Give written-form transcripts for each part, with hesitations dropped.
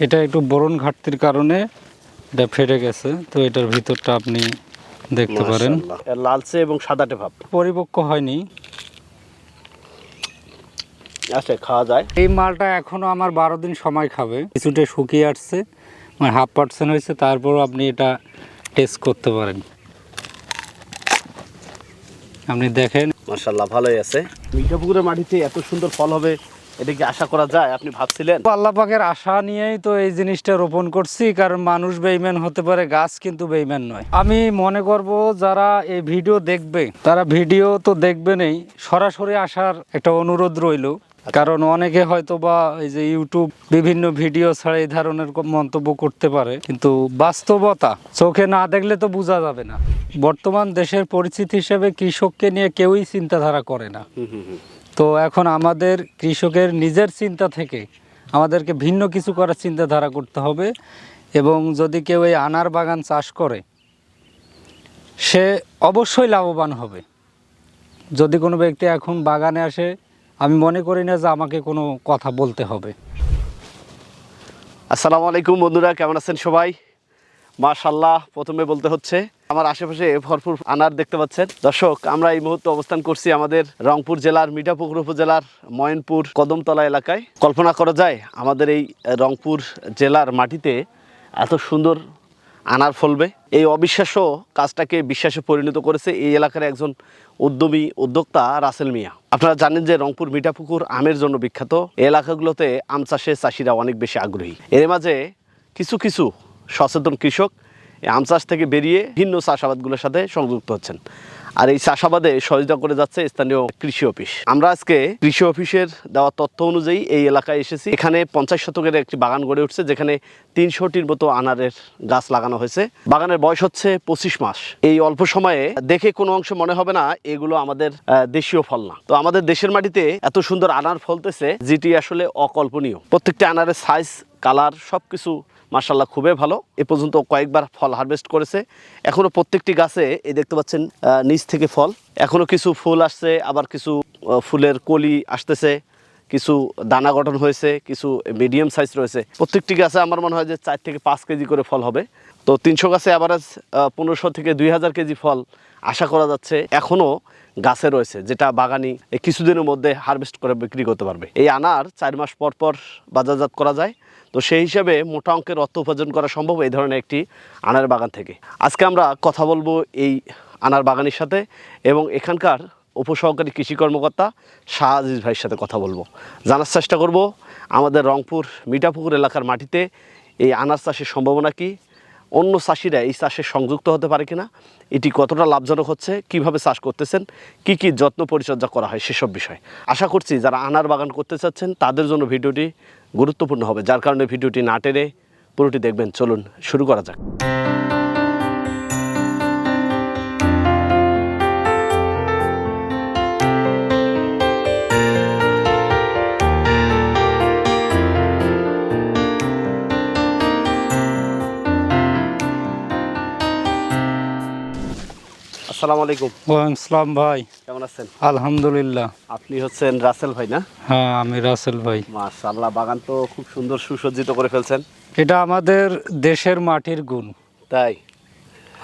এটা একটু বোরন ঘাটতির কারণে এটা ফেটে গেছে, তো এটার ভিতরটা আপনি দেখতে পারেন লালচে এবং সাদাটে ভাব, পরিপক্ক হয়নি। আচ্ছা, খাওয়া যায়। এই মালটা এখনো আমার 12 দিন সময় খাবে, কিছুটা শুকিয়ে আসছে, মানে 0.5% হয়েছে, তারপরও আপনি এটা টেস্ট করতে পারেন। আপনি দেখেন মাশাআল্লাহ, ভালোই আছে। মিঠাপুকুরের মাটিতে এত সুন্দর ফল হবে, এটা কি আশা করা যায়? আপনি ভাবছিলেন? আল্লাহ পাকের আশা নিয়েই তো এই জিনিসটা রোপণ করছি, কারণ মানুষ বেঈমান হতে পারে, গাছ কিন্তু বেঈমান নয়। আমি মনে করব যারা এই ভিডিও দেখবে তারা ভিডিও তো দেখবেনই, সরাসরি আসার একটা অনুরোধ রইল। কারণ অনেকে হয়তো বা এই যে ইউটিউব বিভিন্ন ভিডিও ছাড়া এই ধরনের মন্তব্য করতে পারে, কিন্তু বাস্তবতা চোখে না দেখলে তো বোঝা যাবে না। বর্তমান দেশের পরিস্থিতি হিসেবে কৃষককে নিয়ে কেউই চিন্তাধারা করে না। তো এখন আমাদের কৃষকের নিজের চিন্তা থেকে আমাদেরকে ভিন্ন কিছু করার চিন্তাধারা করতে হবে। এবং যদি কেউ এই আনার বাগান চাষ করে সে অবশ্যই লাভবান হবে। যদি কোনো ব্যক্তি এখন বাগানে আসে, আমি মনে করি না যে আমাকে কোনো কথা বলতে হবে। আসসালামু আলাইকুম বন্ধুরা, কেমন আছেন সবাই? মাশাআল্লাহ, প্রথমে বলতে হচ্ছে আমার আশেপাশে ভরপুর আনার দেখতে পাচ্ছেন। দর্শক, আমরা এই মুহূর্তে অবস্থান করছি আমাদের রংপুর জেলার মিঠাপুকুর উপজেলার ময়নপুর কদমতলা এলাকায়। কল্পনা করা যায় আমাদের এই রংপুর জেলার মাটিতে এত সুন্দর আনার ফলবে? এই অবিশ্বাস্য কাজটাকে বিশ্বাসে পরিণত করেছে এই এলাকার একজন উদ্যমী উদ্যোক্তা রাসেল মিয়া। আপনারা জানেন যে রংপুর মিঠাপুকুর আমের জন্য বিখ্যাত। এই এলাকাগুলোতে আম চাষে চাষিরা অনেক বেশি আগ্রহী। এর মাঝে কিছু কিছু সচেতন কৃষক এই আম চাষ থেকে বেরিয়ে ভিন্ন চাষাবাদগুলোর সাথে সংযুক্ত হচ্ছেন, আর এই চাষাবাদে সহযোগিতা করে যাচ্ছে স্থানীয় কৃষি অফিস। আমরা আজকে কৃষি অফিসের দেওয়া তথ্য অনুযায়ী এই এলাকায় এসেছি। এখানে 50 শতকের একটি বাগান গড়ে উঠছে, যেখানে 300টির মতো আনারের গাছ লাগানো হয়েছে। বাগানের বয়স হচ্ছে 25 মাস। এই অল্প সময়ে দেখে কোনো অংশ মনে হবে না এগুলো আমাদের দেশীয় ফল না। তো আমাদের দেশের মাটিতে এত সুন্দর আনার ফলতেছে, যেটি আসলে অকল্পনীয়। প্রত্যেকটা আনারের সাইজ, কালার সবকিছু মাশাআল্লাহ খুবই ভালো। এ পর্যন্ত কয়েকবার ফল হারভেস্ট করেছে। এখনো প্রত্যেকটি গাছে এই দেখতে পাচ্ছেন নিচ থেকে ফল, এখনো কিছু ফুল আসছে, আবার কিছু ফুলের কলি আসতেছে, কিছু দানা গঠন হয়েছে, কিছু মিডিয়াম সাইজ রয়েছে। প্রত্যেকটি গাছে আমার মনে হয় যে 4 থেকে 5 কেজি করে ফল হবে। তো 300 গাছে অ্যাভারেজ 1500 থেকে 2000 কেজি ফল আশা করা যাচ্ছে এখনও গাছে রয়েছে, যেটা বাগানি কিছুদিনের মধ্যে হারভেস্ট করে বিক্রি করতে পারবে। এই আনার 4 মাস পর পর বাজারজাত করা যায়। তো সেই হিসাবে মোটা অঙ্কের অর্থ উপার্জন করা সম্ভব এই ধরনের একটি আনার বাগান থেকে। আজকে আমরা কথা বলবো এই আনার বাগানের সাথে, এবং এখানকার উপসহকারী কৃষি কর্মকর্তা শাহ আজিজ ভাইয়ের সাথে কথা বলবো। জানার চেষ্টা করব আমাদের রংপুর মিঠাপুকুর এলাকার মাটিতে এই আনার চাষের সম্ভাবনা কী, অন্য চাষিরা এই চাষে সংযুক্ত হতে পারে কিনা, এটি কতটা লাভজনক হচ্ছে, কিভাবে চাষ করতেছেন, কি কি যত্ন পরিচর্যা করা হয় সেসব বিষয়। আশা করছি যারা আনার বাগান করতে চাচ্ছেন তাদের জন্য ভিডিওটি গুরুত্বপূর্ণ হবে, যার কারণে ভিডিওটি না টেনে পুরোটি দেখবেন। চলুন শুরু করা যাক। আসসালামু আলাইকুম। ওয়ালাইকুম আসসালাম ভাই, কেমন আছেন? আলহামদুলিল্লাহ। আপনি হচ্ছেন রাসেল ভাই না? হ্যাঁ, আমি রাসেল ভাই। মাশাআল্লাহ, বাগান তো খুব সুন্দর সুসজ্জিত করে ফেলছেন। এটা আমাদের দেশের মাটির গুণ। তাই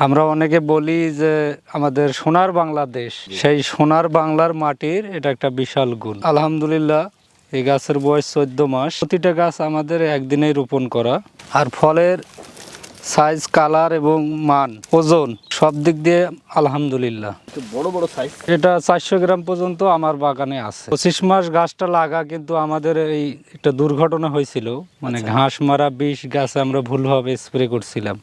আমরা অনেকে বলি যে আমাদের সোনার বাংলাদেশ, সেই সোনার বাংলার মাটির এটা একটা বিশাল গুণ। আলহামদুলিল্লাহ, এই গাছের বয়স 14 মাস। প্রতিটা গাছ আমাদের একদিনেই রোপণ করা, আর ফলের সাইজ, কালার এবং মান, ওজন সব দিক দিয়ে আলহামদুলিল্লাহ। বড় বড় সাইজ। এটা 400 গ্রাম পর্যন্ত আমার বাগানে আছে। 25 মাস গাছটা লাগা, কিন্তু আমাদের এই একটা দুর্ঘটনা হয়েছিল, মানে ঘাস মারা বিষ গাছে আমরা ভুলভাবে স্প্রে করছিলাম।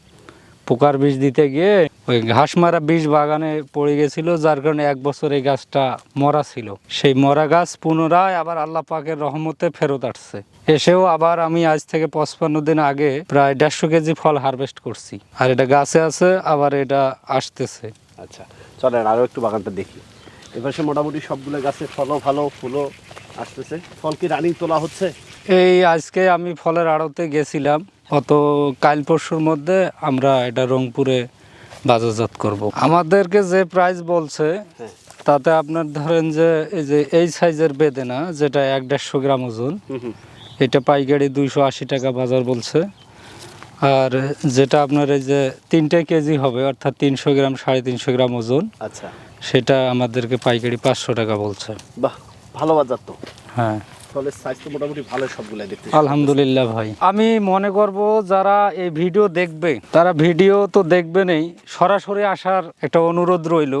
পোকার বিষ দিতে গিয়ে ওই ঘাস মারা বিষ বাগানে পড়ে গেছিল, যার কারণে 1 বছর এই গাছটা মরা ছিল। সেই মরা গাছ পুনরায় আবার আল্লাহ পাকের রহমতে ফেরত আসছে। এসেও আবার আমি আজ থেকে 55 দিন আগে প্রায় 150 কেজি ফল হারভেস্ট করছি, আর এটা গাছে আছে, আবার এটা আসতেছে। আচ্ছা, চলেন আরও একটু বাগানটা দেখি। এপাশে মোটামুটি সবগুলো গাছে ফলও ভালো, ফুলও আসতেছে। ফল কি রানিং তোলা হচ্ছে? এই আজকে আমি ফলের আড়তে গেছিলাম, অত কাল পরশুর মধ্যে আমরা এটা রংপুরে বাজারজাত করব। আমাদেরকে যে প্রাইস বলছে তাতে আপনার ধরেন যে এই যে এই সাইজের বেদেনা, যেটা 1-150 গ্রাম ওজন, এটা পাইকারি 280 টাকা বাজার বলছে। আর যেটা আপনার এই যে 3 কেজি হবে অর্থাৎ 300 গ্রাম 350 গ্রাম ওজন, আচ্ছা, সেটা আমাদেরকে পাইকারি 500 টাকা বলছে। বাহ, ভালো বাজার তো। হ্যাঁ, ফলের সাইজ তো মোটামুটি ভালো সবগুলাই দেখতে। আলহামদুলিল্লাহ ভাই। আমি মনে করব যারা এই ভিডিও দেখবে তারা ভিডিও তো দেখবেনই, সরাসরি আসার একটা অনুরোধ রইল।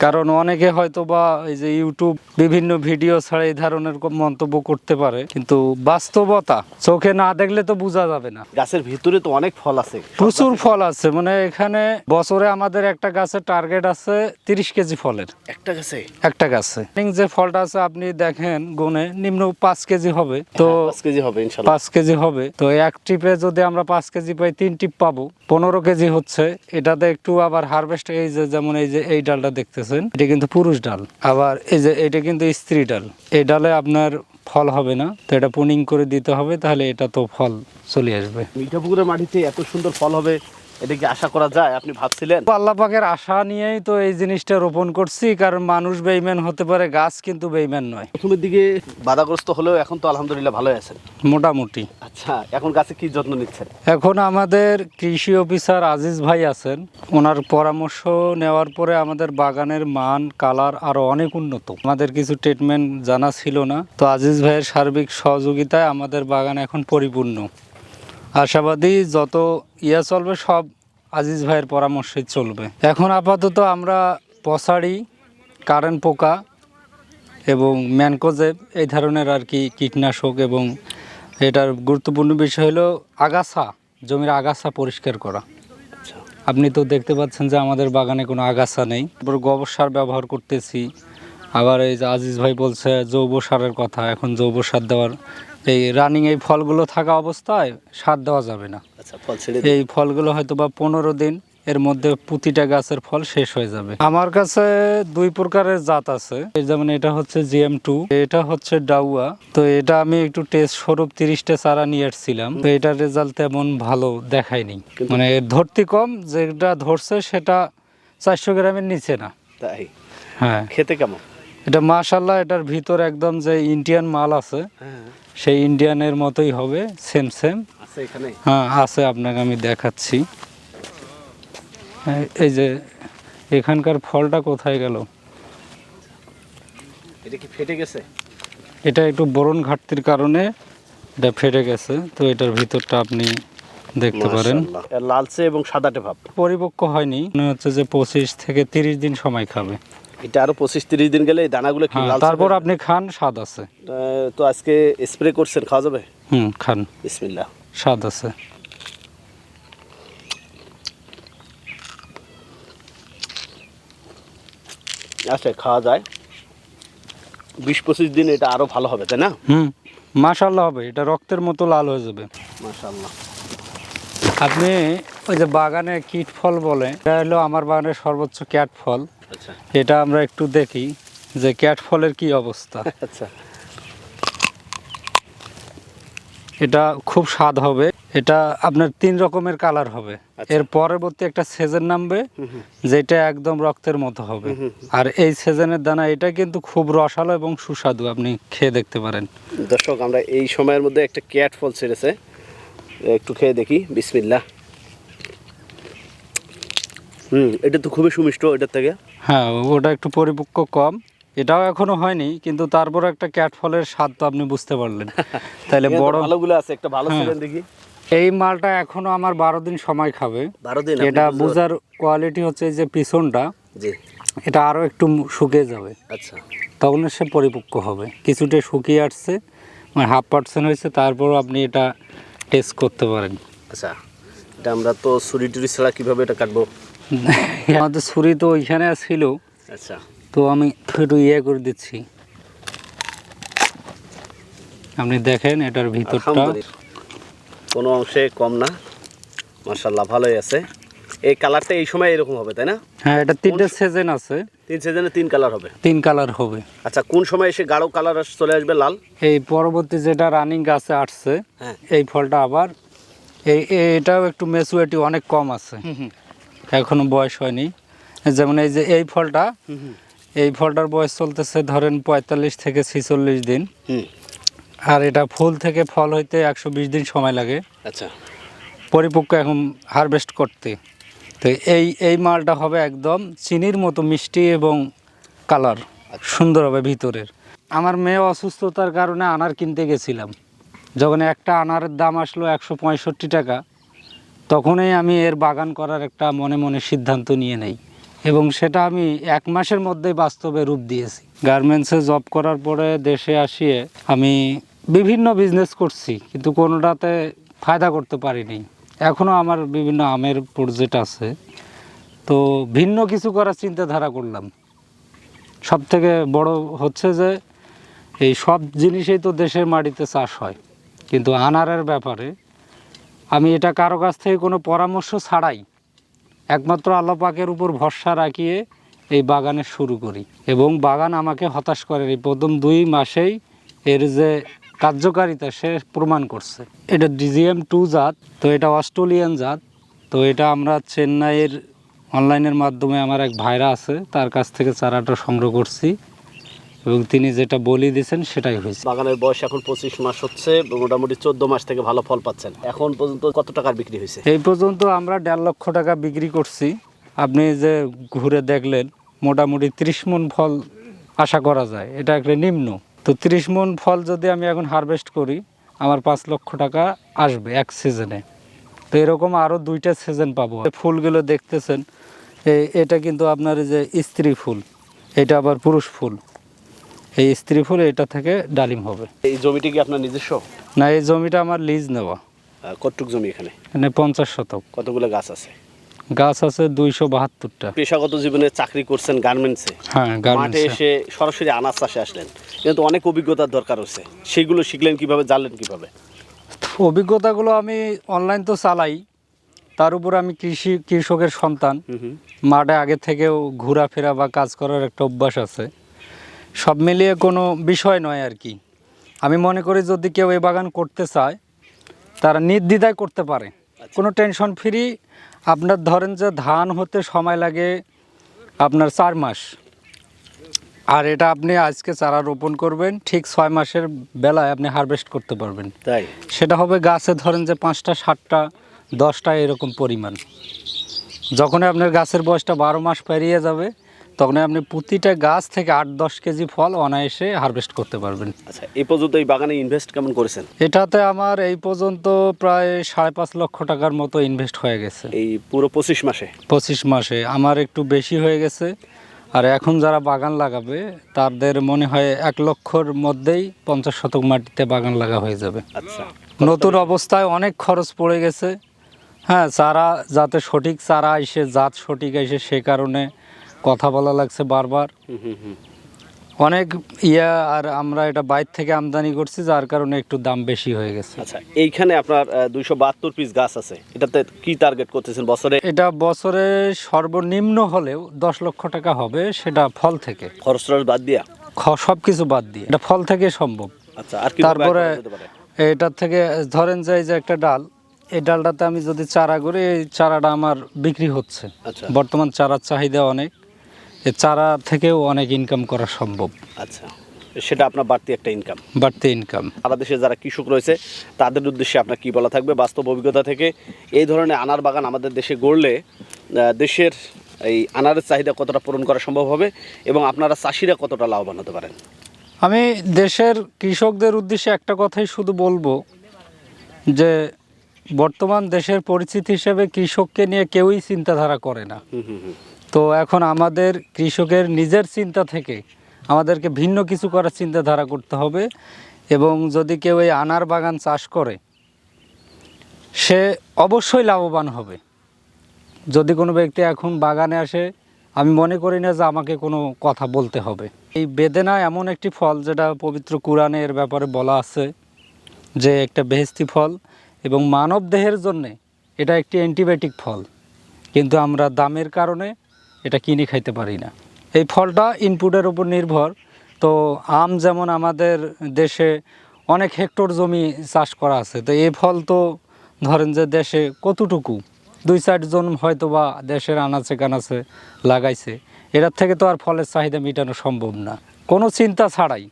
কারণ অনেকে হয়তো বা এই যে ইউটিউব বিভিন্ন ভিডিও ছাড়া এই ধরনের মন্তব্য করতে পারে, কিন্তু বাস্তবতা চোখে না দেখলে তো বোঝা যাবে না। গাছের ভিতরে তো অনেক ফল আছে, প্রচুর ফল আছে, মানে এখানে বছরে আমাদের একটা গাছের টার্গেট আছে 30 কেজি ফলের। একটা গাছে একটা গাছে যে ফলটা আছে আপনি দেখেন গুনে নিম্ন 5 কেজি হবে। তো 5 কেজি হবে ইনশাআল্লাহ। 5 কেজি হবে, তো এক ট্রিপে যদি আমরা 5 কেজি পাই 3 ট্রিপ পাবো 15 কেজি হচ্ছে। এটাতে একটু আবার হারভেস্ট, এই যে যেমন এই যে এই ডালটা দেখতেছেন, এটা কিন্তু পুরুষ ডাল, আবার এই যে এটা কিন্তু স্ত্রী ডাল। এই ডালে আপনার ফল হবে না, তো এটা পুনিং করে দিতে হবে, তাহলে এটা তো ফল চলে আসবে। মিঠাপুকুরের মাটিতে এত সুন্দর ফল হবে, এটা কি আশা করা যায়? আপনি ভাবছিলেন? আল্লাহ পাকের আশা নিয়েই তো এই জিনিসটা রোপণ করছি, কারণ মানুষ বেঈমান হতে পারে, গাছ কিন্তু বেঈমান নয়। প্রথমের দিকে বাধাগ্রস্ত হলেও এখন তো আলহামদুলিল্লাহ ভালোই আছেন মোটামুটি। আচ্ছা, এখন গাছে কি যত্ন নিচ্ছেন? এখন আমাদের কৃষি অফিসার আজিজ ভাই আছেন, ওনার পরামর্শ নেওয়ার পরে আমাদের বাগানের মান কালার আরো অনেক উন্নত। আমাদের কিছু ট্রিটমেন্ট জানা ছিল না, তো আজিজ ভাইয়ের সার্বিক সহযোগিতায় আমাদের বাগান এখন পরিপূর্ণ। আশাবাদী যত চলবে সব আজিজ ভাইয়ের পরামর্শে চলবে। এখন আপাতত আমরা পসাড়ি, কারেন্ট পোকা এবং ম্যানকোজেব এই ধরনের আর কি কীটনাশক, এবং এটার গুরুত্বপূর্ণ বিষয় হলো আগাছা, জমির আগাছা পরিষ্কার করা। আচ্ছা, আপনি তো দেখতে পাচ্ছেন যে আমাদের বাগানে কোনো আগাছা নেই। তারপর গোবর সার ব্যবহার করতেছি। আবার এই যে আজিজ ভাই বলছে জৈব সারের কথা, এখন জৈব সার দেওয়ার, এই রানিং এই ফলগুলো থাকা অবস্থায় সার দেওয়া যাবে না। আচ্ছা, ফল ছেড়ে এই ফলগুলো হয়তো বা 15 দিন এর মধ্যে প্রতিটা গাছের ফল শেষ হয়ে যাবে। আমার কাছে 2 প্রকারের জাত আছে, যেমন এটা হচ্ছে GM2, এটা হচ্ছে ডাউয়া। তো এটা আমি একটু টেস্ট স্বরূপ 30টা চারা নিয়ে আসছিলাম, তো এটার রেজাল্ট তেমন ভালো দেখায়নি, মানে ধরতি কম, যেটা ধরছে সেটা 400 গ্রামের নিচে না। তাই? হ্যাঁ, খেতে কেমন? এটা মাশাআল্লাহ, এটার ভিতর একদম যে ইন্ডিয়ান মাল আছে হ্যাঁ, সেই ইন্ডিয়ানের মতোই হবে, সেম সেম আছে এখানে। হ্যাঁ আছে, আপনাকে আমি দেখাচ্ছি। এই যে এখানকার ফলটা কোথায় গেল? এটা কি ফেটে গেছে? এটা একটু বোরন ঘাটতির কারণে এটা ফেটে গেছে, তো এটার ভিতরটা আপনি দেখতে পারেন। মাশাআল্লাহ, এর লালচে এবং সাদাটে ভাব। পরিপক্ক হয়নি, মনে হচ্ছে যে 25 থেকে 30 দিন সময় খাবে। এটা আরো 25-30 দিন গেলে এই দানাগুলো কি হ্যাঁ, লালচে তারপর হয়ে আপনি খান, স্বাদ আছে। যাবে? তো আজকে স্প্রে করছেন, খাওয়া যাবে? খান, বিসমিল্লাহ। স্বাদ আছে। আচ্ছা, খাওয়া যায়। 20-25 দিন এটা আরো ভালো হবে, তাই না? মাশাআল্লাহ হবে, এটা রক্তের মতো লাল হয়ে যাবে। মাশাআল্লাহ। আপনি ওই যে বাগানে কীট ফল বলে, এটা হলো আমার বাগানের সর্বোচ্চ ক্যাট ফল। আচ্ছা, এটা আমরা একটু দেখি যে ক্যাট ফলের কি অবস্থা। আচ্ছা, এটা খুব স্বাদ হবে, এটা আপনার 3 রকমের কালার হবে। এর পরবর্তী একটা সিজন নামবে যেটা একদম রক্তের মতো হবে। আর এই সিজনের দানা এটা কিন্তু খুব রসালো এবং সুস্বাদু, আপনি খেয়ে দেখতে পারেন। দর্শক, আমরা এই সময়ের মধ্যে একটা ক্যাট ফল ছেড়েছে, একটু খেয়ে দেখি। বিসমিল্লাহ। এটা তো খুবই সুমিষ্ট এটার থেকে। হ্যাঁ, ওটা একটু পরিপক্ক কম, এটাও এখনো হয়নি, কিন্তু তারপর একটা ক্যাট ফলের স্বাদ তো আপনি বুঝতে পারলেন। তাহলে বড় ভালোগুলো আছে, একটা ভালো ছিলেন দেখি। এই মালটা এখনো আমার 12 দিন সময় খাবে। 12 দিন? এটা বোঝার কোয়ালিটি হচ্ছে এই যে পিছনটা, জি, এটা আরো একটু শুকিয়ে যাবে, আচ্ছা, তখন সে পরিপক্ক হবে। কিছুটা শুকিয়ে আসছে, মানে 0.5% হয়েছে, তারপর আপনি এটা টেস্ট করতে পারেন। আচ্ছা। এটা আমরা তো ছুরি টুরি ছাড়া কিভাবে এটা কাটবো? আমাদের ছুরি তো ওইখানে ছিল, আচ্ছা, তো আমি একটু করে দিচ্ছি। আপনি দেখেন এটার ভিতরটা আলহামদুলিল্লাহ, কোনো অংশে কম না। মাশাআল্লাহ, ভালোই আছে। এই কালারটা এই সময় এরকম হবে, তাই না? হ্যাঁ, এটা 3টে সিজন আছে, 3 সিজনে 3 কালার হবে। 3 কালার হবে। আচ্ছা, কোন সময় এসে গাঢ় কালার চলে আসবে, লাল? এই পরবর্তী যেটা রানিং গাছে আসছে, হ্যাঁ, এই ফলটা আবার এটাও একটু ম্যাচুরিটি অনেক কম আছে, এখনো বয়স হয়নি। যেমন এই যে এই ফলটা, এই ফলটার বয়স চলতেছে ধরেন 45 থেকে 46 দিন। আর এটা ফুল থেকে ফল হইতে 120 দিন সময় লাগে আচ্ছা, পরিপক্ক এখন হারভেস্ট করতে। তো এই মালটা হবে একদম চিনির মতো মিষ্টি এবং কালার সুন্দর হবে ভিতরের। আমার মেয়ে অসুস্থতার কারণে আনার কিনতে গেছিলাম, যখন একটা আনারের দাম আসলো 165 টাকা, তখনই আমি এর বাগান করার একটা মনে মনে সিদ্ধান্ত নিয়ে নেই এবং সেটা আমি 1 মাসের মধ্যেই বাস্তবে রূপ দিয়েছি। গার্মেন্টসে জব করার পরে দেশে আসিয়ে আমি বিভিন্ন বিজনেস করছি, কিন্তু কোনোটাতে ফায়দা করতে পারিনি। এখনও আমার বিভিন্ন আমের প্রজেক্ট আছে, তো ভিন্ন কিছু করার চিন্তাধারা করলাম। সব থেকে বড় হচ্ছে যে এই সব জিনিসেই তো দেশের মাটিতে চাষ হয়, কিন্তু আনারের ব্যাপারে আমি এটা কারো কাছ থেকে কোনো পরামর্শ ছাড়াই একমাত্র আল্লাহ পাকের উপর ভরসা রাখিয়ে এই বাগানে শুরু করি এবং বাগান আমাকে হতাশ করে এই প্রথম 2 মাসেই এর যে কার্যকারিতা সে প্রমাণ করছে। এটা DGM-2 জাত, তো এটা অস্ট্রেলিয়ান জাত। তো এটা আমরা চেন্নাইয়ের অনলাইনের মাধ্যমে আমার এক ভাইরা আছে, তার কাছ থেকে চারাটা সংগ্রহ করছি এবং তিনি যেটা বলি দিয়েছেন সেটাই হয়েছে। বাগানের বয়স এখন 25 মাস হচ্ছে, মোটামুটি 14 মাস থেকে ভালো ফল পাচ্ছেন। এখন পর্যন্ত কত টাকার বিক্রি হয়েছে? এই পর্যন্ত আমরা 1.5 লক্ষ টাকা বিক্রি করছি। আপনি যে ঘুরে দেখলেন মোটামুটি 30 মণ ফল আশা করা যায়, এটা একটা নিম্ন। তো 30 মণ ফল যদি আমি এখন হারভেস্ট করি আমার 5 লক্ষ টাকা আসবে এক সিজনে। তো এরকম আরও 2টা সিজন পাবো। ফুলগুলো দেখতেছেন এটা কিন্তু আপনার এই যে স্ত্রী ফুল, এটা আবার পুরুষ ফুল। এই স্ত্রী ফুল এটা থেকে ডালিম হবে। এই জমিটি কি আপনার নিজস্ব? না, এই জমিটা আমার লিজ নেওয়া। কতটুক জমি এখানে? এখানে 50 শতক। কতগুলো গাছ আছে? গাছ আছে 272টা। পেশাগত জীবনে চাকরি করছেন গার্মেন্টসে, হ্যাঁ মাঠে গার্মেন্টসে। এসে সরাসরি আনাজ চাষে আসলেন, কিন্তু অনেক অভিজ্ঞতার দরকার হচ্ছে। সেইগুলো শিখলেন কিভাবে, জানলেন কিভাবে? অভিজ্ঞতাগুলো আমি অনলাইন তো চালাই, তার উপর আমি কৃষকের সন্তান। মাঠে আগে থেকেও ঘোরাফেরা বা কাজ করার একটা অভ্যাস আছে। সব মিলিয়ে কোনো বিষয় নয় আর কি। আমি মনে করি যদি কেউ এই বাগান করতে চায় তারা নির্দ্বিধায় করতে পারে, কোনো টেনশন ফ্রি। আপনার ধরেন যে ধান হতে সময় লাগে আপনার 4 মাস, আর এটা আপনি আজকে চারা রোপণ করবেন, ঠিক 6 মাসের বেলায় আপনি হারভেস্ট করতে পারবেন। তাই সেটা হবে গাছে ধরেন যে 5টা 7টা 10টা এরকম পরিমাণ। যখনই আপনার গাছের বয়সটা 12 মাস পেরিয়ে যাবে তখন আপনি প্রতিটা গাছ থেকে 8-10 কেজি ফল অনায়াসে হারভেস্ট করতে পারবেন। আচ্ছা, এই পর্যন্ত এই বাগানে ইনভেস্ট কেমন করেছেন? এটাতে আমার এই পর্যন্ত প্রায় 5.5 লক্ষ টাকার মতো ইনভেস্ট হয়ে গেছে। এই পুরো 25 মাসে? 25 মাসে আমার একটু বেশি হয়ে গেছে। আর এখন যারা বাগান লাগাবে তাদের মনে হয় 1 লক্ষর মধ্যেই 50 শতক মাটিতে বাগান লাগা হয়ে যাবে। আচ্ছা, নতুন অবস্থায় অনেক খরচ পড়ে গেছে। হ্যাঁ, চারা যাতে সঠিক চারা এসে জাত সঠিক এসে সে কারণে কথা বলা লাগছে বারবার। অনেক আর আমরা এটা বাইরে থেকে আমদানি করছি, যার কারণে একটু দাম বেশি হয়ে গেছে। আচ্ছা, এইখানে আপনার 272 পিস গাছ আছে, এটাতে কি টার্গেট করতেছেন বছরে? এটা বছরে সর্বনিম্ন হলেও 10 লক্ষ টাকা হবে, সেটা ফল থেকে। খরচ বাদ দিয়া? সব কিছু বাদ দিয়ে, এটা ফল থেকে সম্ভব। আচ্ছা, আর কি তারপরে এটার থেকে ধরেন যে এই যে একটা ডাল, এই ডালটাতে আমি যদি চারা করি এই চারাটা আমার বিক্রি হচ্ছে। আচ্ছা। বর্তমান চারার চাহিদা অনেক, এই চারা থেকেও অনেক ইনকাম করা সম্ভব। আচ্ছা, সেটা আপনার বাড়তি একটা ইনকাম, বাড়তি ইনকাম। সারা দেশে যারা কৃষক রয়েছে তাদের উদ্দেশ্যে আপনার কি বলা থাকবে বাস্তব অভিজ্ঞতা থেকে? এই ধরনের আনার বাগান আমাদের দেশে গড়লে দেশের এই আনারের চাহিদা কতটা পূরণ করা সম্ভব হবে এবং আপনারা চাষিরা কতটা লাভবান হতে পারেন? আমি দেশের কৃষকদের উদ্দেশ্যে একটা কথাই শুধু বলবো যে বর্তমান দেশের পরিস্থিতি হিসেবে কৃষককে নিয়ে কেউই চিন্তাধারা করে না। তো এখন আমাদের কৃষকের নিজের চিন্তা থেকে আমাদেরকে ভিন্ন কিছু করার চিন্তাধারা করতে হবে এবং যদি কেউ এই আনার বাগান চাষ করে সে অবশ্যই লাভবান হবে। যদি কোনো ব্যক্তি এখন বাগানে আসে আমি মনে করি না যে আমাকে কোনো কথা বলতে হবে। এই বেদেনা এমন একটি ফল যেটা পবিত্র কোরআনে এর ব্যাপারে বলা আছে যে একটা বেহেশতি ফল এবং মানব দেহের জন্যে এটা একটি অ্যান্টিবায়োটিক ফল, কিন্তু আমরা দামের কারণে এটা কিনে খাইতে পারি না। এই ফলটা ইনপুটের উপর নির্ভর। তো আম যেমন আমাদের দেশে অনেক হেক্টর জমি চাষ করা আছে, তো এই ফল তো ধরেন যে দেশে কতটুকু 2-4 জন হয়তো বা দেশের আনাচে কানাচে লাগাইছে, এটার থেকে তো আর ফলের চাহিদা মেটানো সম্ভব না। কোনো চিন্তা ছাড়াই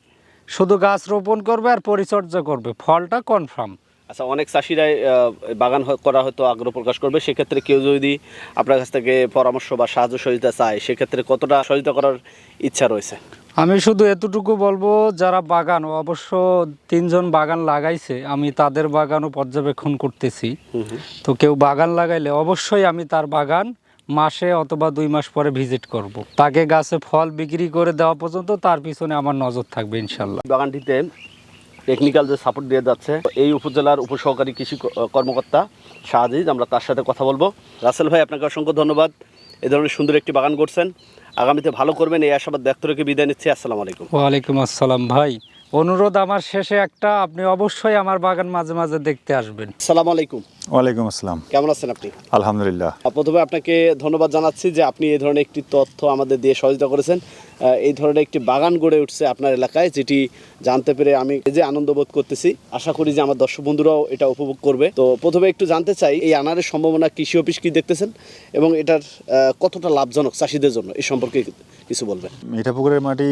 শুধু গাছ রোপণ করবে আর পরিচর্যা করবে, ফলটা কনফার্ম। আচ্ছা, অনেক চাষিরাই বাগান করা হয়তো আগ্রহ প্রকাশ করবে, সেক্ষেত্রে কেউ যদি আপনার কাছ থেকে পরামর্শ বা সাহায্য সহযোগিতা চায়, সেক্ষেত্রে কতটা সহযোগিতা করার ইচ্ছা রয়েছে? আমি শুধু এতটুকু বলবো, যারা বাগান, অবশ্য 3জন বাগান লাগাইছে, আমি তাদের বাগানও পর্যবেক্ষণ করতেছি। তো কেউ বাগান লাগাইলে অবশ্যই আমি তার বাগান মাসে অথবা 2 মাস পরে ভিজিট করব। তাকে গাছে ফল বিক্রি করে দেওয়া পর্যন্ত তার পিছনে আমার নজর থাকবে ইনশাল্লাহ। বাগানটিতে টেকনিক্যাল যে সাপোর্ট দিয়ে যাচ্ছে এই উপজেলার উপসহকারী কৃষি কর্মকর্তা শাহজিজ, আমরা তার সাথে কথা বলবো। রাসেল ভাই, আপনাকে অসংখ্য ধন্যবাদ, এ ধরনের সুন্দর একটি বাগান করছেন, আগামীতে ভালো করবেন এই আশাবাদ ব্যক্ত রেখে বিদায় নিচ্ছি। আসসালামু আলাইকুম। ওয়ালাইকুম আসসালাম ভাই, অনুরোধ আমার শেষে একটা, আপনি অবশ্যই আমার বাগান মাঝে মাঝে দেখতে আসবেন। আসসালামু আলাইকুম। ওয়ালাইকুম আসসালাম। কেমন আছেন আপনি? আলহামদুলিল্লাহ। প্রথমে আপনাকে ধন্যবাদ জানাচ্ছি যে আপনি এই ধরনের একটি তথ্য আমাদের দিয়ে সহযোগিতা করেছেন। এই ধরনের একটি বাগান গড়ে উঠছে আপনার এলাকায়, যেটি জানতে পেরে আমি যে আনন্দ বোধ করতেছি। আশা করি যে আমার দর্শক বন্ধুরাও এটা উপভোগ করবে। তো প্রথমে একটু জানতে চাই, এই আনারের সম্ভাবনা কৃষি অফিস কি দেখতেছেন এবং এটার কতটা লাভজনক চাষিদের জন্য, এই সম্পর্কে কিছু বলবেন। মিঠাপুকুরের মাটি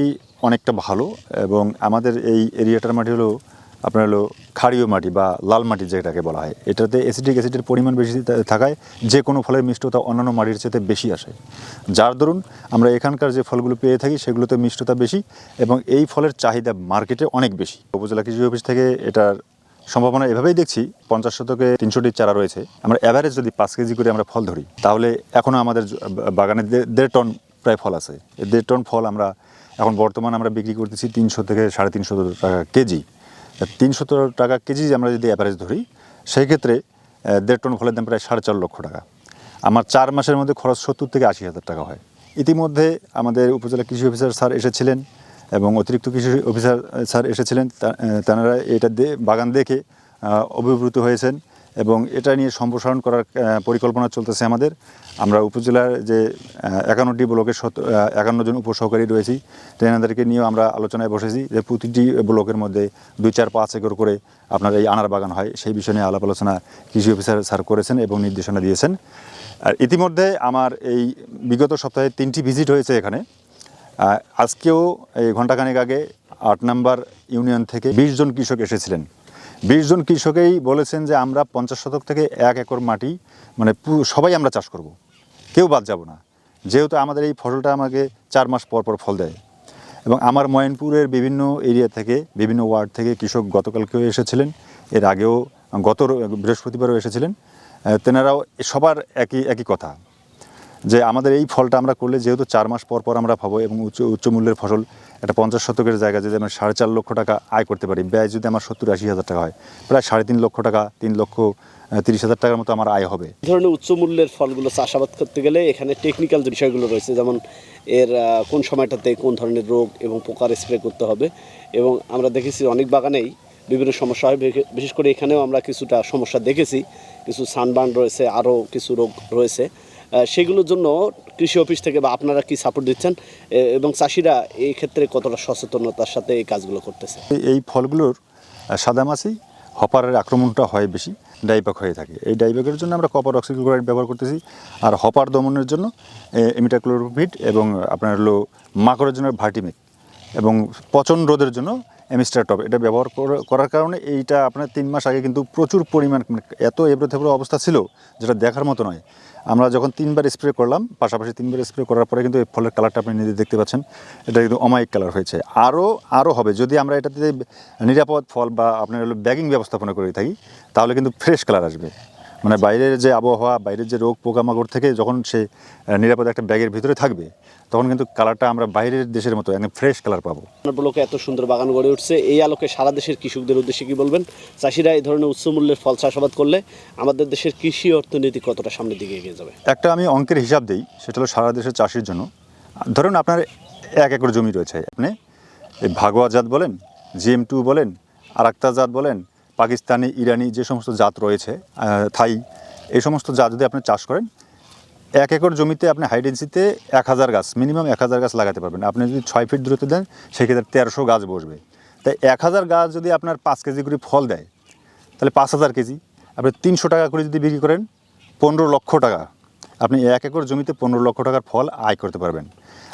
অনেকটা ভালো এবং আমাদের এই এরিয়াটার মাটি হলো আপনার হলো ক্ষারীয় মাটি বা লাল মাটি যেটাকে বলা হয়। এটাতে অ্যাসিডের পরিমাণ বেশি থাকায় যে কোনো ফলের মিষ্টতা অন্যান্য মাটির চেয়ে বেশি আসে, যার দরুন আমরা এখানকার যে ফলগুলো পেয়ে থাকি সেগুলোতে মিষ্টতা বেশি এবং এই ফলের চাহিদা মার্কেটে অনেক বেশি। উপজেলা কৃষি অফিস থেকে এটার সম্ভাবনা এভাবেই দেখছি, 50 শতকে 300টি চারা রয়েছে। আমরা অ্যাভারেজ যদি 5 কেজি করে আমরা ফল ধরি, তাহলে এখনও আমাদের বাগানে 1.5 টন প্রায় ফল আছে। 1.5 টন ফল আমরা এখন বর্তমান আমরা বিক্রি করতেছি 300 থেকে 350 টাকা কেজি। 300 টাকা কেজি আমরা যদি অ্যাভারেজ ধরি, সেই ক্ষেত্রে 1.5 টন ফলের দাম প্রায় 4.5 লক্ষ টাকা। আমার 4 মাসের মধ্যে খরচ 70 থেকে 80 হাজার টাকা হয়। ইতিমধ্যে আমাদের উপজেলা কৃষি অফিসার স্যার এসেছিলেন এবং অতিরিক্ত কৃষি অফিসার স্যার এসেছিলেন। তারা এটা বাগান দেখে অভিভূত হয়েছেন এবং এটা নিয়ে সম্প্রসারণ করার পরিকল্পনা চলতেছে আমাদের। আমরা উপজেলার যে 51টি ব্লকের 51 জন উপসহকারী রয়েছি, তেনাদেরকে নিয়েও আমরা আলোচনায় বসেছি যে প্রতিটি ব্লকের মধ্যে 2, 4, 5 একর করে আপনার এই আনার বাগান হয়, সেই বিষয় নিয়ে আলাপ আলোচনা কৃষি অফিসার স্যার করেছেন এবং নির্দেশনা দিয়েছেন। আর ইতিমধ্যে আমার এই বিগত সপ্তাহে 3টি ভিজিট হয়েছে এখানে। আজকেও এই ঘণ্টাখানেক আগে 8 নম্বর ইউনিয়ন থেকে 20 জন কৃষক এসেছিলেন। 20 জন কৃষকেই বলেছেন যে আমরা 50 শতক থেকে 1 একর মাটি মানে সবাই আমরা চাষ করব, কেউ বাদ যাব না, যেহেতু আমাদের এই ফসলটা আমাকে 4 মাস পর পর ফল দেয়। এবং আমার ময়নপুরের বিভিন্ন এরিয়া থেকে, বিভিন্ন ওয়ার্ড থেকে কৃষক গতকালকেও এসেছিলেন, এর আগেও গত বৃহস্পতিবারও এসেছিলেন। তেনারাও সবার একই কথা যে আমাদের এই ফলটা আমরা করলে যেহেতু 4 মাস পর পর আমরা পাবো এবং উচ্চ মূল্যের ফসল, একটা 50 শতকের জায়গায় যদি আমরা 4.5 লক্ষ টাকা আয় করতে পারি, ব্যয় যদি আমার 70-80 হাজার টাকা হয়, প্রায় 3.5 লক্ষ টাকা, 3,30,000 টাকার মতো আমার আয় হবে। এই ধরনের উচ্চ মূল্যের ফলগুলো চাষাবাদ করতে গেলে এখানে টেকনিক্যাল যে বিষয়গুলো রয়েছে, যেমন এর কোন সময়টাতে কোন ধরনের রোগ এবং পোকার স্প্রে করতে হবে, এবং আমরা দেখেছি অনেক বাগানেই বিভিন্ন সমস্যা হয়, বিশেষ করে এখানেও আমরা কিছুটা সমস্যা দেখেছি, কিছু সানবার্ন রয়েছে, আরও কিছু রোগ রয়েছে। সেগুলোর জন্য কৃষি অফিস থেকে বা আপনারা কি সাপোর্ট দিচ্ছেন এবং চাষিরা এই ক্ষেত্রে কতটা সচেতনতার সাথে এই কাজগুলো করতেছে? এই ফলগুলোর সাদামাছি হপারের আক্রমণটা হয় বেশি, ডাইব্যাক হয়ে থাকে। এই ডাইব্যাকের জন্য আমরা কপার অক্সিক্লোরাইড ব্যবহার করতেছি, আর হপার দমনের জন্য ইমিডাক্লোরোপিড এবং আপনার হলো মাকড়ের জন্য ভার্টিমেক এবং পচন রোধের জন্য অ্যামিস্টারটপ, এটা ব্যবহার করার কারণে এইটা আপনার 3 মাস আগে কিন্তু প্রচুর পরিমাণ এত এবড়োথেবড়ো অবস্থা ছিল যেটা দেখার মতো নয়। আমরা যখন 3বার স্প্রে করলাম, পাশাপাশি 3বার স্প্রে করার পরে কিন্তু এই ফলের কালারটা আপনি নিজে দেখতে পাচ্ছেন, এটা কিন্তু অমায়িক কালার হয়েছে। আরও হবে যদি আমরা এটাতে নিরাপদ ফল বা আপনার হলো ব্যাগিং ব্যবস্থাপনা করে থাকি, তাহলে কিন্তু ফ্রেশ কালার আসবে। মানে বাইরের যে আবহাওয়া, বাইরের যে রোগ পোকামাকড় থেকে যখন সে নিরাপদ একটা ব্যাগের ভিতরে থাকবে, তখন কিন্তু কালারটা আমরা বাইরের দেশের মতো একদম ফ্রেশ কালার পাবো। আপনার ব্লকে এত সুন্দর বাগান গড়ে উঠছে, এই আলোকে সারা দেশের কৃষকদের উদ্দেশ্যে কি বলবেন? চাষিরা এই ধরনের উচ্চ মূল্যের ফল চাষাবাদ করলে আমাদের দেশের কৃষি অর্থনীতি কতটা সামনের দিকে এগিয়ে যাবে? একটা আমি অঙ্কের হিসাব দিই, সেটা হলো সারা দেশের চাষির জন্য। ধরুন আপনার 1 একর জমি রয়েছে, আপনি এই ভাগোয়া জাত বলেন, GM2 বলেন, আরাক্তা জাত বলেন, পাকিস্তানি, ইরানি যে সমস্ত জাত রয়েছে, থাই, এই সমস্ত জাত যদি আপনি চাষ করেন, 1 একর জমিতে আপনি হাই ডেন্সিতে 1000 গাছ, মিনিমাম 1000 গাছ লাগাতে পারবেন। আপনি যদি 6 ফিট দূরত্ব দেন, সেক্ষেত্রে 1300 গাছ বসবে। তাই 1000 গাছ যদি আপনার 5 কেজি করে ফল দেয়, তাহলে 5000 কেজি, আপনি 300 টাকা করে যদি বিক্রি করেন, 15 লক্ষ টাকা, আপনি 1 একর জমিতে 15 লক্ষ টাকার ফল আয় করতে পারবেন।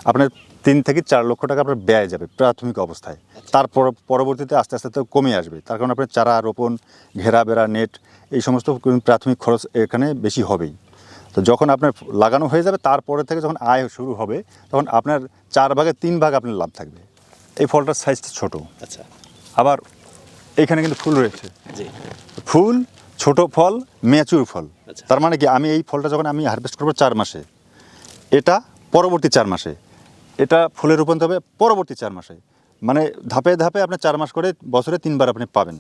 আপনার 3 থেকে 4 লক্ষ টাকা আপনার ব্যয় যাবে প্রাথমিক অবস্থায়। তারপর পরবর্তীতে আস্তে আস্তে তো কমে আসবে, তার কারণ আপনার চারা রোপণ, ঘেরা বেড়া, নেট, এই সমস্ত প্রাথমিক খরচ এখানে বেশি হবেই। তো যখন আপনার লাগানো হয়ে যাবে তারপরে থেকে যখন আয় শুরু হবে তখন আপনার 4 ভাগে 3 ভাগ আপনার লাভ থাকবে। এই ফলটার সাইজটা ছোট, আচ্ছা, আবার এখানে কিন্তু ফুল রয়েছে, জি, ফুল, ছোট ফল, ম্যাচিউর ফল। আচ্ছা। তার মানে কি আমি এই ফলটা যখন আমি হারভেস্ট করবো 4 মাসে, এটা পরবর্তী 4 মাসে, এটা ফুলে রূপান্তর হবে পরবর্তী 4 মাসে, মানে ধাপে ধাপে আপনি 4 মাস করে বছরে 3 বার আপনি পাবেন।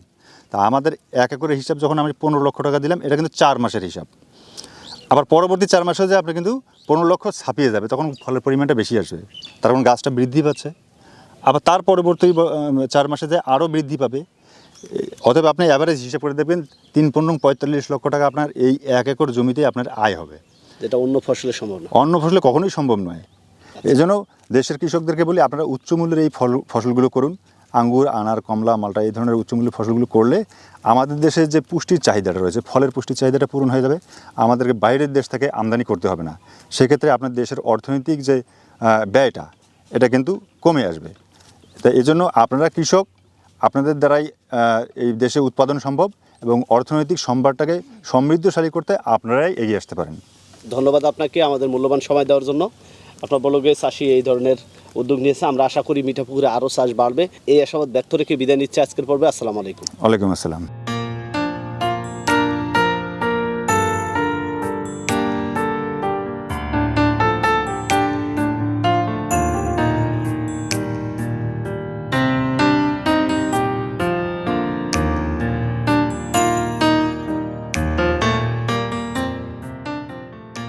তা আমাদের 1 একরের হিসাব যখন আমি 15 লক্ষ টাকা দিলাম, এটা কিন্তু 4 মাসের হিসাব। আবার পরবর্তী 4 মাসে যে আপনি কিন্তু 15 লক্ষ ছাপিয়ে যাবে, তখন ফলের পরিমাণটা বেশি আসবে, তার কারণ গাছটা বৃদ্ধি পাচ্ছে। আবার তার পরবর্তী 4 মাসে যে আরও বৃদ্ধি পাবে। অতএব আপনি অ্যাভারেজ হিসাব করে দেখবেন 3-45 লক্ষ টাকা আপনার এই 1 একর জমিতে আপনার আয় হবে, যেটা অন্য ফসলের সম্ভব না। অন্য ফসলে কখনোই সম্ভব নয়। এজন্য দেশের কৃষকদেরকে বলি আপনারা উচ্চ মূল্যের এই ফসলগুলো করুন। আঙ্গুর, আনার, কমলা, মালটা, এই ধরনের উচ্চ মূল্যের ফসলগুলো করলে আমাদের দেশে যে পুষ্টির চাহিদাটা রয়েছে, ফলের পুষ্টির চাহিদাটা পূরণ হয়ে যাবে। আমাদেরকে বাইরের দেশ থেকে আমদানি করতে হবে না। সেক্ষেত্রে আপনার দেশের অর্থনৈতিক যে ব্যয়টা, এটা কিন্তু কমে আসবে। তাই এজন্য আপনারা কৃষক, আপনাদের দ্বারাই এই দেশে উৎপাদন সম্ভব এবং অর্থনৈতিক সম্ভারটাকে সমৃদ্ধশালী করতে আপনারাই এগিয়ে আসতে পারেন। ধন্যবাদ আপনাকে আমাদের মূল্যবান সময় দেওয়ার জন্য। আপনার ব্লগে চাষি এই ধরনের উদ্যোগ নিয়েছে, আমরা আশা করি মিঠাপুকুরে আরও চাষ বাড়বে। এই আশাবাদ ব্যক্ত রেখে বিদায় নিচ্ছে আজকের পর্বে। আসসালামু আলাইকুম। ওয়ালাইকুম আসসালাম।